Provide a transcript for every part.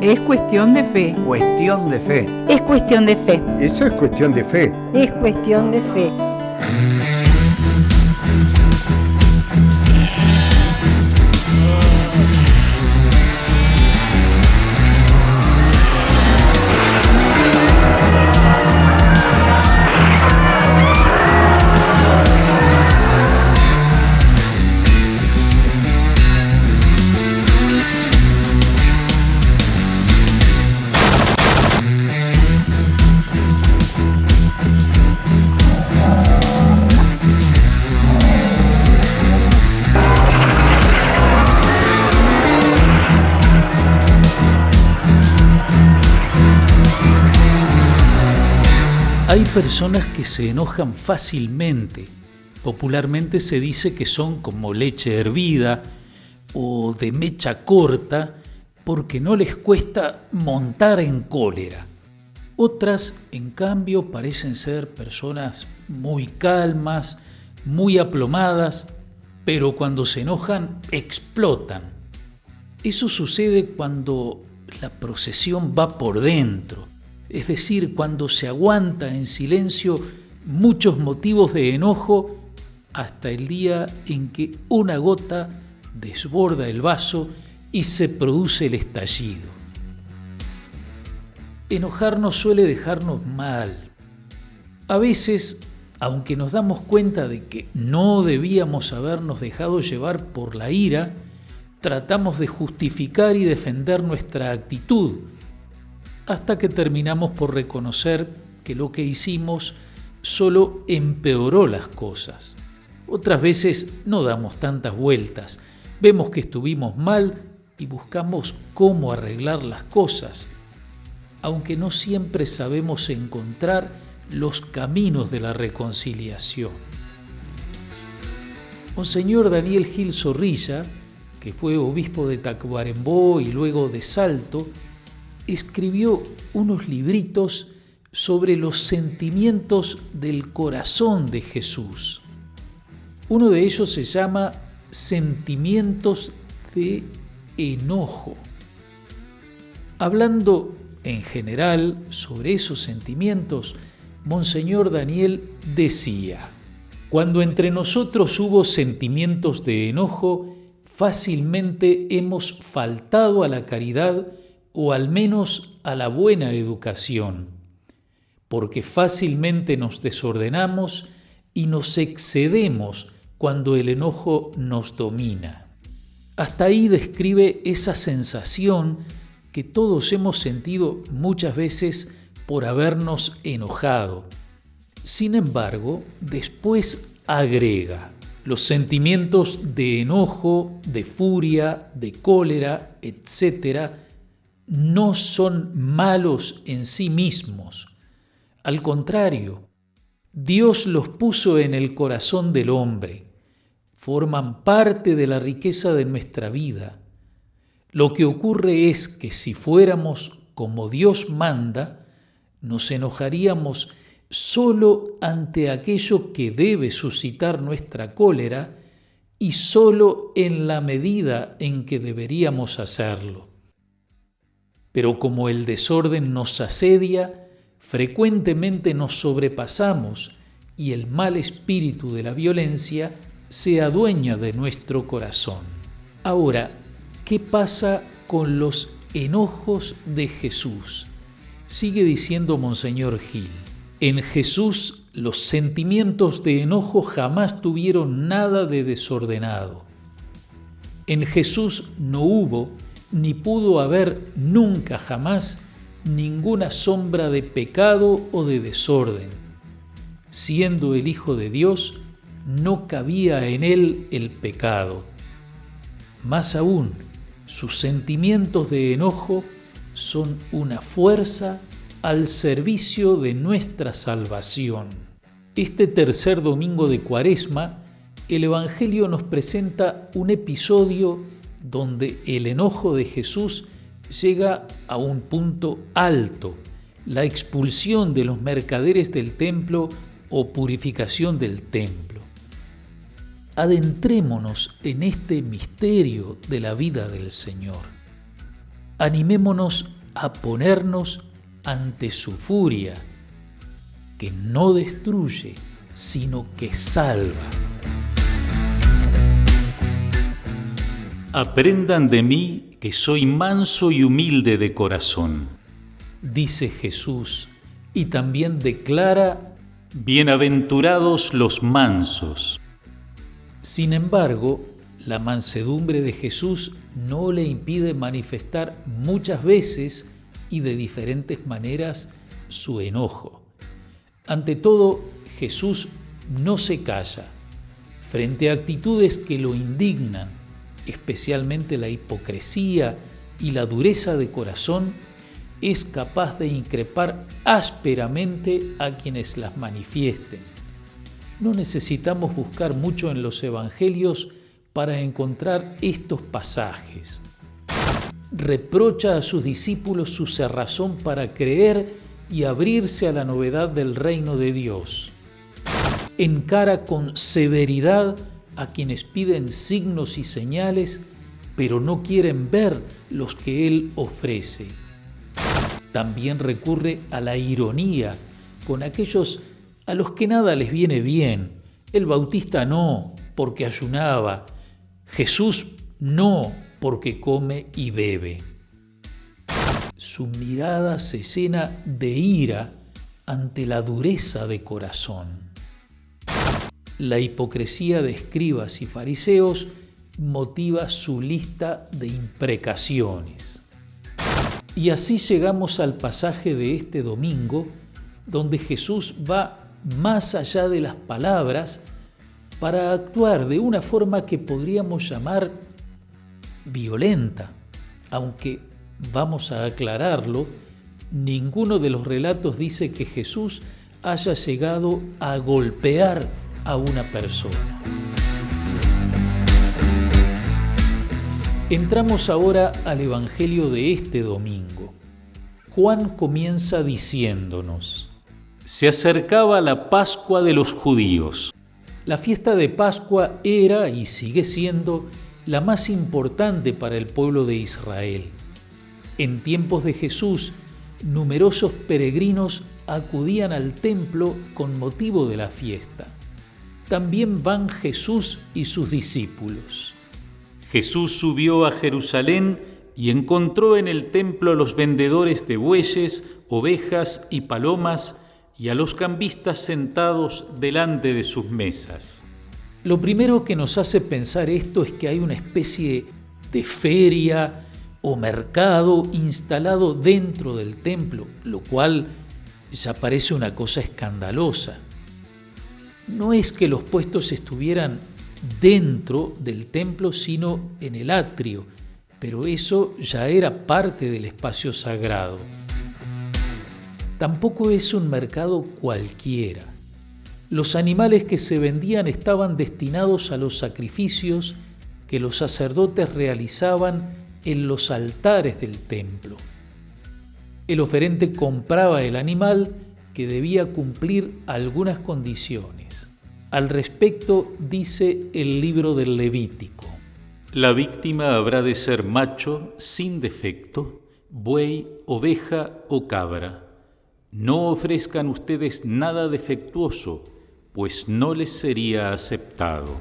Es cuestión de fe. Cuestión de fe. Es cuestión de fe. Eso es cuestión de fe. Es cuestión de fe. Hay personas que se enojan fácilmente. Popularmente se dice que son como leche hervida o de mecha corta porque no les cuesta montar en cólera. Otras, en cambio, parecen ser personas muy calmas, muy aplomadas, pero cuando se enojan explotan. Eso sucede cuando la procesión va por dentro. Es decir, cuando se aguanta en silencio muchos motivos de enojo hasta el día en que una gota desborda el vaso y se produce el estallido. Enojarnos suele dejarnos mal. A veces, aunque nos damos cuenta de que no debíamos habernos dejado llevar por la ira, tratamos de justificar y defender nuestra actitud, hasta que terminamos por reconocer que lo que hicimos solo empeoró las cosas. Otras veces no damos tantas vueltas, vemos que estuvimos mal y buscamos cómo arreglar las cosas, aunque no siempre sabemos encontrar los caminos de la reconciliación. Monseñor Daniel Gil Zorrilla, que fue obispo de Tacuarembó y luego de Salto, escribió unos libritos sobre los sentimientos del corazón de Jesús. Uno de ellos se llama Sentimientos de enojo. Hablando en general sobre esos sentimientos, Monseñor Daniel decía: cuando entre nosotros hubo sentimientos de enojo, fácilmente hemos faltado a la caridad o al menos a la buena educación, porque fácilmente nos desordenamos y nos excedemos cuando el enojo nos domina. Hasta ahí describe esa sensación que todos hemos sentido muchas veces por habernos enojado. Sin embargo, después agrega: los sentimientos de enojo, de furia, de cólera, etc., no son malos en sí mismos. Al contrario, Dios los puso en el corazón del hombre. Forman parte de la riqueza de nuestra vida. Lo que ocurre es que si fuéramos como Dios manda, nos enojaríamos solo ante aquello que debe suscitar nuestra cólera y solo en la medida en que deberíamos hacerlo. Pero como el desorden nos asedia, frecuentemente nos sobrepasamos y el mal espíritu de la violencia se adueña de nuestro corazón. Ahora, ¿qué pasa con los enojos de Jesús? Sigue diciendo Monseñor Gil: en Jesús los sentimientos de enojo jamás tuvieron nada de desordenado. En Jesús no hubo ni pudo haber nunca jamás ninguna sombra de pecado o de desorden. Siendo el Hijo de Dios, no cabía en él el pecado. Más aún, sus sentimientos de enojo son una fuerza al servicio de nuestra salvación. Este tercer domingo de Cuaresma, el Evangelio nos presenta un episodio donde el enojo de Jesús llega a un punto alto, la expulsión de los mercaderes del templo o purificación del templo. Adentrémonos en este misterio de la vida del Señor. Animémonos a ponernos ante su furia, que no destruye, sino que salva. Aprendan de mí, que soy manso y humilde de corazón, dice Jesús, y también declara: bienaventurados los mansos. Sin embargo, la mansedumbre de Jesús no le impide manifestar muchas veces y de diferentes maneras su enojo. Ante todo, Jesús no se calla. Frente a actitudes que lo indignan, especialmente la hipocresía y la dureza de corazón, es capaz de increpar ásperamente a quienes las manifiesten. No necesitamos buscar mucho en los evangelios para encontrar estos pasajes. Reprocha a sus discípulos su cerrazón para creer y abrirse a la novedad del reino de Dios. Encara con severidad a quienes piden signos y señales, pero no quieren ver los que Él ofrece. También recurre a la ironía con aquellos a los que nada les viene bien. El Bautista no, porque ayunaba. Jesús no, porque come y bebe. Su mirada se llena de ira ante la dureza de corazón. La hipocresía de escribas y fariseos motiva su lista de imprecaciones. Y así llegamos al pasaje de este domingo, donde Jesús va más allá de las palabras para actuar de una forma que podríamos llamar violenta, aunque vamos a aclararlo, ninguno de los relatos dice que Jesús haya llegado a golpear a una persona. Entramos ahora al Evangelio de este domingo. Juan comienza diciéndonos: se acercaba la Pascua de los judíos. La fiesta de Pascua era y sigue siendo la más importante para el pueblo de Israel. En tiempos de Jesús, numerosos peregrinos acudían al templo con motivo de la fiesta. También van Jesús y sus discípulos. Jesús subió a Jerusalén y encontró en el templo a los vendedores de bueyes, ovejas y palomas y a los cambistas sentados delante de sus mesas. Lo primero que nos hace pensar esto es que hay una especie de feria o mercado instalado dentro del templo, lo cual ya parece una cosa escandalosa. No es que los puestos estuvieran dentro del templo, sino en el atrio, pero eso ya era parte del espacio sagrado. Tampoco es un mercado cualquiera. Los animales que se vendían estaban destinados a los sacrificios que los sacerdotes realizaban en los altares del templo. El oferente compraba el animal, que debía cumplir algunas condiciones. Al respecto dice el libro del Levítico: la víctima habrá de ser macho sin defecto, buey, oveja o cabra. No ofrezcan ustedes nada defectuoso, pues no les sería aceptado.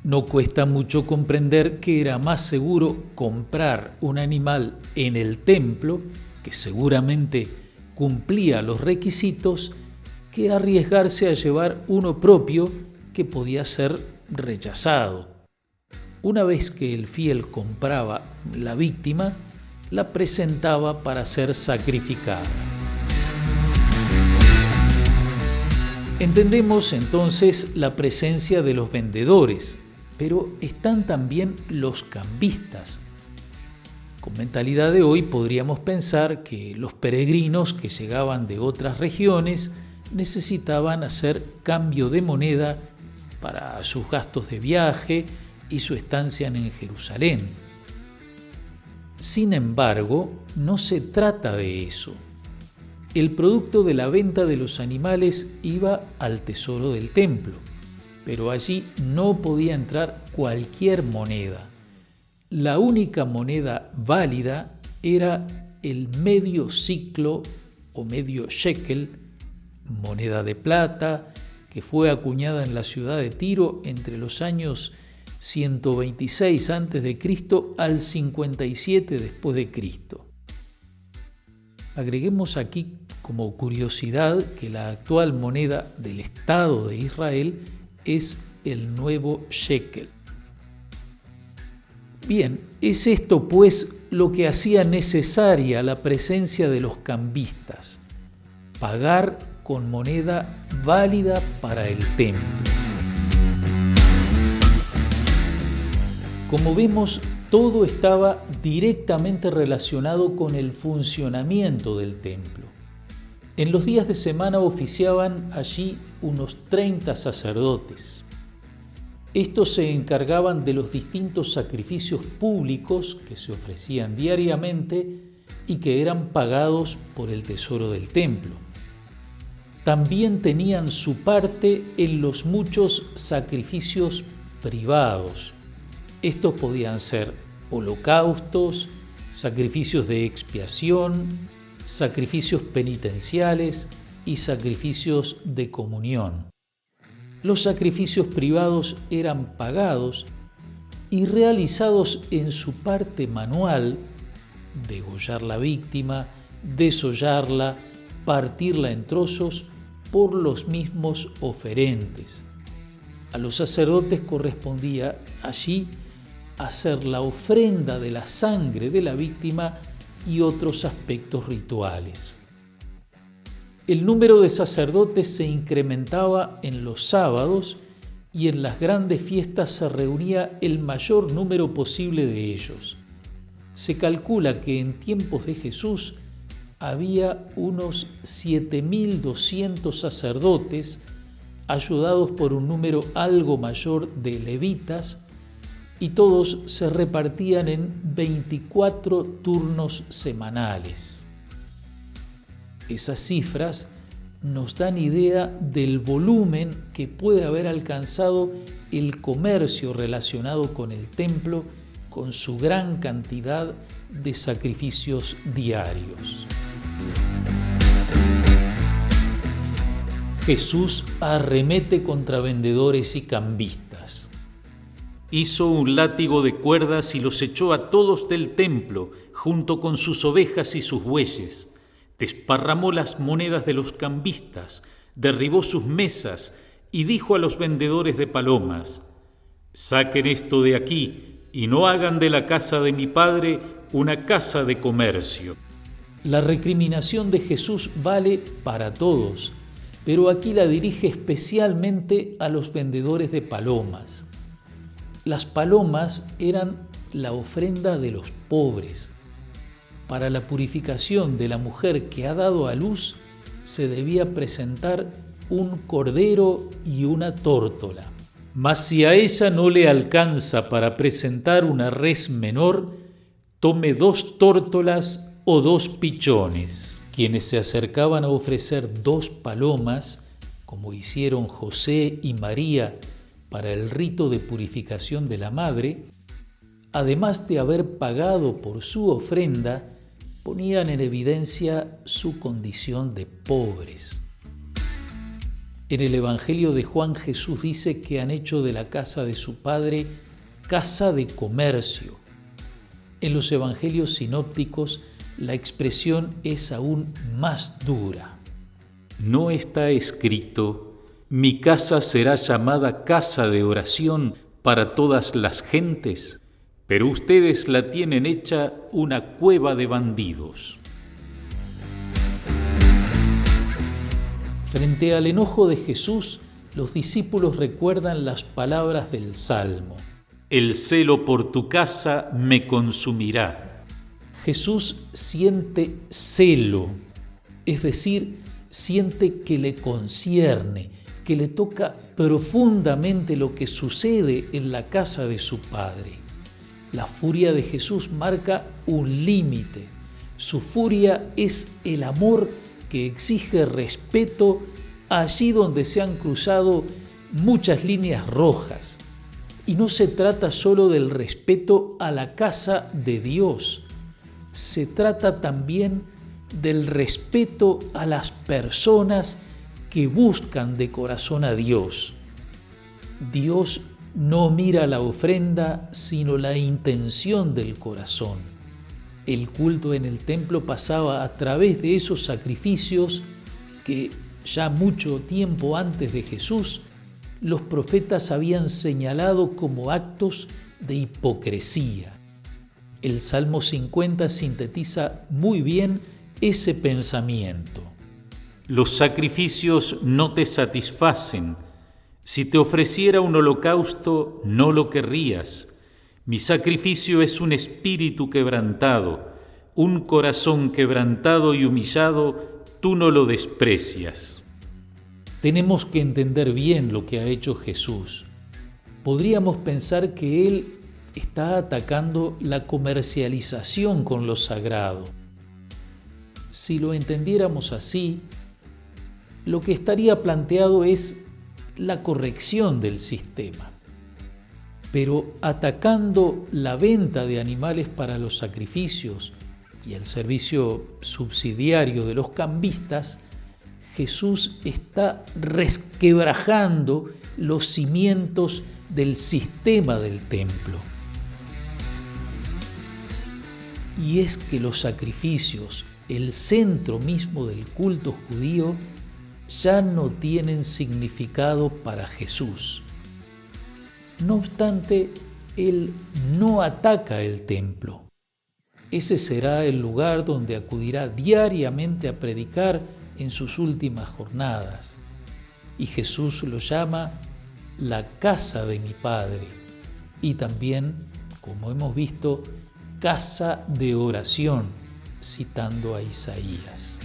No cuesta mucho comprender que era más seguro comprar un animal en el templo, que seguramente cumplía los requisitos, que arriesgarse a llevar uno propio que podía ser rechazado. Una vez que el fiel compraba la víctima, la presentaba para ser sacrificada. Entendemos entonces la presencia de los vendedores, pero están también los cambistas. Con mentalidad de hoy podríamos pensar que los peregrinos que llegaban de otras regiones necesitaban hacer cambio de moneda para sus gastos de viaje y su estancia en Jerusalén. Sin embargo, no se trata de eso. El producto de la venta de los animales iba al tesoro del templo, pero allí no podía entrar cualquier moneda. La única moneda válida era el medio siclo o medio shekel, moneda de plata, que fue acuñada en la ciudad de Tiro entre los años 126 a.C. al 57 después de Cristo. Agreguemos aquí como curiosidad que la actual moneda del Estado de Israel es el nuevo shekel. Bien, es esto pues lo que hacía necesaria la presencia de los cambistas, pagar con moneda válida para el templo. Como vemos, todo estaba directamente relacionado con el funcionamiento del templo. En los días de semana oficiaban allí unos 30 sacerdotes. Estos se encargaban de los distintos sacrificios públicos que se ofrecían diariamente y que eran pagados por el tesoro del templo. También tenían su parte en los muchos sacrificios privados. Estos podían ser holocaustos, sacrificios de expiación, sacrificios penitenciales y sacrificios de comunión. Los sacrificios privados eran pagados y realizados en su parte manual, degollar la víctima, desollarla, partirla en trozos por los mismos oferentes. A los sacerdotes correspondía allí hacer la ofrenda de la sangre de la víctima y otros aspectos rituales. El número de sacerdotes se incrementaba en los sábados y en las grandes fiestas se reunía el mayor número posible de ellos. Se calcula que en tiempos de Jesús había unos 7.200 sacerdotes, ayudados por un número algo mayor de levitas, y todos se repartían en 24 turnos semanales. Esas cifras nos dan idea del volumen que puede haber alcanzado el comercio relacionado con el templo, con su gran cantidad de sacrificios diarios. Jesús arremete contra vendedores y cambistas. Hizo un látigo de cuerdas y los echó a todos del templo, junto con sus ovejas y sus bueyes. Desparramó las monedas de los cambistas, derribó sus mesas y dijo a los vendedores de palomas: «Saquen esto de aquí y no hagan de la casa de mi padre una casa de comercio». La recriminación de Jesús vale para todos, pero aquí la dirige especialmente a los vendedores de palomas. Las palomas eran la ofrenda de los pobres. Para la purificación de la mujer que ha dado a luz, se debía presentar un cordero y una tórtola. Mas si a ella no le alcanza para presentar una res menor, tome 2 tórtolas o 2 pichones. Quienes se acercaban a ofrecer 2 palomas, como hicieron José y María para el rito de purificación de la madre, además de haber pagado por su ofrenda, ponían en evidencia su condición de pobres. En el Evangelio de Juan, Jesús dice que han hecho de la casa de su padre casa de comercio. En los Evangelios sinópticos, la expresión es aún más dura. ¿No está escrito: «Mi casa será llamada casa de oración para todas las gentes»? Pero ustedes la tienen hecha una cueva de bandidos. Frente al enojo de Jesús, los discípulos recuerdan las palabras del Salmo: «El celo por tu casa me consumirá». Jesús siente celo, es decir, siente que le concierne, que le toca profundamente lo que sucede en la casa de su Padre. La furia de Jesús marca un límite. Su furia es el amor que exige respeto allí donde se han cruzado muchas líneas rojas. Y no se trata solo del respeto a la casa de Dios, se trata también del respeto a las personas que buscan de corazón a Dios. Dios no mira la ofrenda, sino la intención del corazón. El culto en el templo pasaba a través de esos sacrificios que ya mucho tiempo antes de Jesús los profetas habían señalado como actos de hipocresía. El Salmo 50 sintetiza muy bien ese pensamiento. Los sacrificios no te satisfacen. Si te ofreciera un holocausto, no lo querrías. Mi sacrificio es un espíritu quebrantado, un corazón quebrantado y humillado, tú no lo desprecias. Tenemos que entender bien lo que ha hecho Jesús. Podríamos pensar que Él está atacando la comercialización con lo sagrado. Si lo entendiéramos así, lo que estaría planteado es la corrección del sistema. Pero atacando la venta de animales para los sacrificios y el servicio subsidiario de los cambistas, Jesús está resquebrajando los cimientos del sistema del templo. Y es que los sacrificios, el centro mismo del culto judío, ya no tienen significado para Jesús. No obstante, Él no ataca el templo. Ese será el lugar donde acudirá diariamente a predicar en sus últimas jornadas. Y Jesús lo llama la casa de mi Padre. Y también, como hemos visto, casa de oración, citando a Isaías.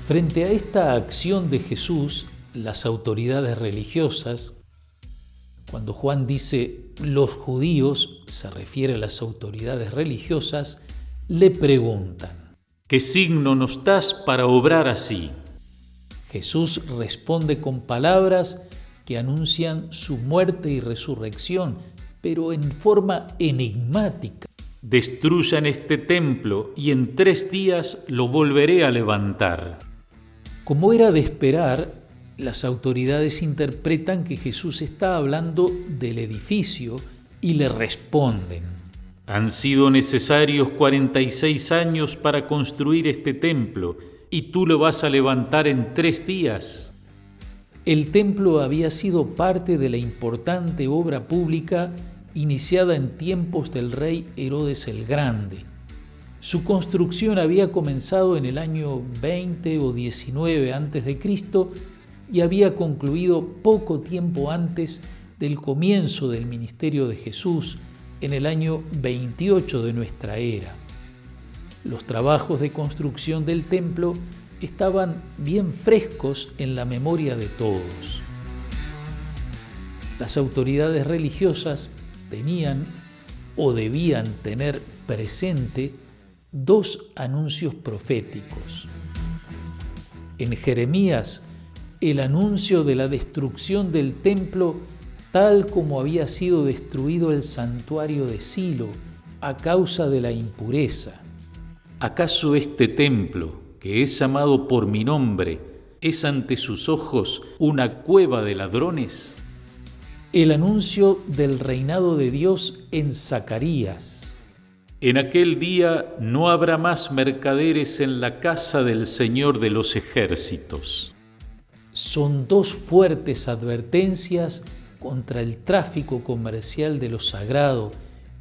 Frente a esta acción de Jesús, las autoridades religiosas, cuando Juan dice los judíos, se refiere a las autoridades religiosas, le preguntan: ¿qué signo nos das para obrar así? Jesús responde con palabras que anuncian su muerte y resurrección, pero en forma enigmática. Destruyan este templo y en 3 días lo volveré a levantar. Como era de esperar, las autoridades interpretan que Jesús está hablando del edificio y le responden: han sido necesarios 46 años para construir este templo, y tú lo vas a levantar en 3 días. El templo había sido parte de la importante obra pública iniciada en tiempos del rey Herodes el Grande. Su construcción había comenzado en el año 20 o 19 a.C. y había concluido poco tiempo antes del comienzo del ministerio de Jesús, en el año 28 de nuestra era. Los trabajos de construcción del templo estaban bien frescos en la memoria de todos. Las autoridades religiosas tenían o debían tener presente 2 anuncios proféticos. En Jeremías, el anuncio de la destrucción del templo tal como había sido destruido el santuario de Silo a causa de la impureza. ¿Acaso este templo, que es llamado por mi nombre, es ante sus ojos una cueva de ladrones? El anuncio del reinado de Dios en Zacarías. En aquel día no habrá más mercaderes en la casa del Señor de los ejércitos. Son 2 fuertes advertencias contra el tráfico comercial de lo sagrado,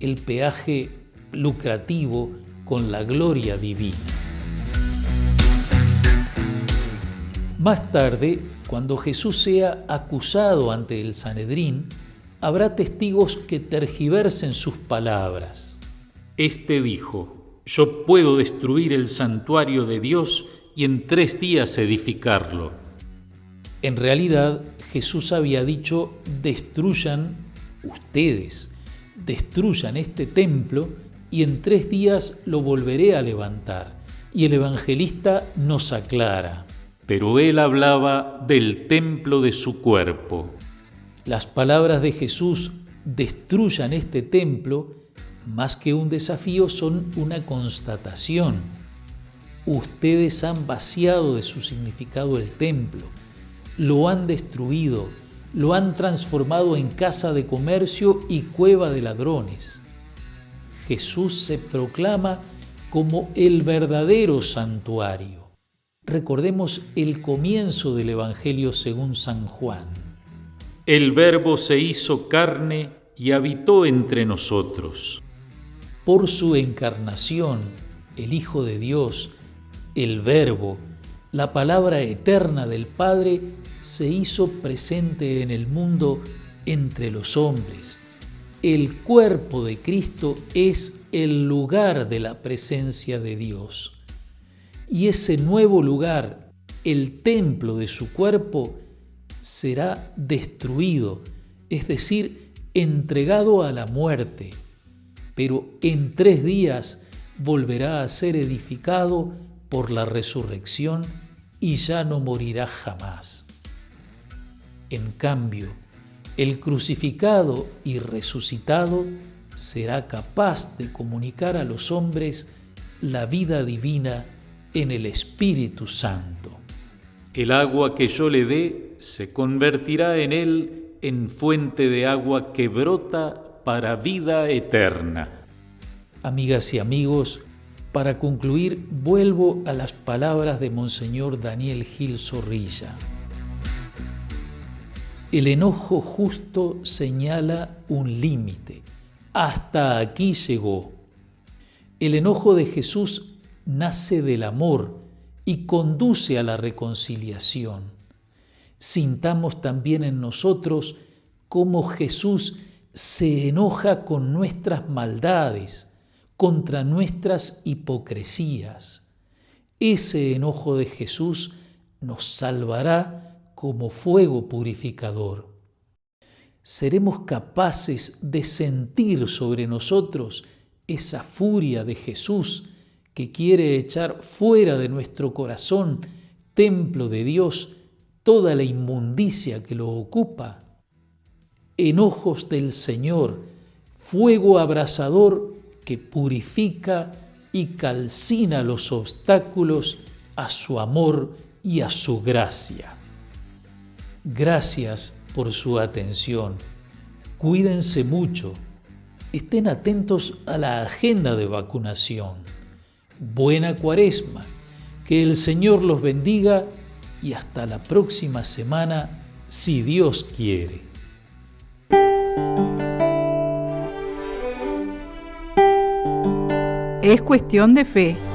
el peaje lucrativo con la gloria divina. Más tarde, cuando Jesús sea acusado ante el Sanedrín, habrá testigos que tergiversen sus palabras. Este dijo: yo puedo destruir el santuario de Dios y en 3 días edificarlo. En realidad, Jesús había dicho: destruyan ustedes, destruyan este templo y en 3 días lo volveré a levantar. Y el evangelista nos aclara: pero él hablaba del templo de su cuerpo. las palabras de Jesús destruyan este templo, más que un desafío, son una constatación. Ustedes han vaciado de su significado el templo, lo han destruido, lo han transformado en casa de comercio y cueva de ladrones. Jesús se proclama como el verdadero santuario. Recordemos el comienzo del Evangelio según San Juan. El Verbo se hizo carne y habitó entre nosotros. Por su encarnación, el Hijo de Dios, el Verbo, la palabra eterna del Padre, se hizo presente en el mundo entre los hombres. El cuerpo de Cristo es el lugar de la presencia de Dios. Y ese nuevo lugar, el templo de su cuerpo, será destruido, es decir, entregado a la muerte, pero en 3 días volverá a ser edificado por la resurrección y ya no morirá jamás. En cambio, el crucificado y resucitado será capaz de comunicar a los hombres la vida divina en el Espíritu Santo. El agua que yo le dé se convertirá en él en fuente de agua que brota para vida eterna. Amigas y amigos, para concluir, vuelvo a las palabras de Monseñor Daniel Gil Zorrilla. El enojo justo señala un límite. Hasta aquí llegó. El enojo de Jesús nace del amor y conduce a la reconciliación. Sintamos también en nosotros cómo Jesús se enoja con nuestras maldades, contra nuestras hipocresías. Ese enojo de Jesús nos salvará como fuego purificador. Seremos capaces de sentir sobre nosotros esa furia de Jesús que quiere echar fuera de nuestro corazón, templo de Dios, toda la inmundicia que lo ocupa. Enojos del Señor, fuego abrasador que purifica y calcina los obstáculos a su amor y a su gracia. Gracias por su atención. Cuídense mucho. Estén atentos a la agenda de vacunación. Buena Cuaresma. Que el Señor los bendiga y hasta la próxima semana, si Dios quiere. Es cuestión de fe.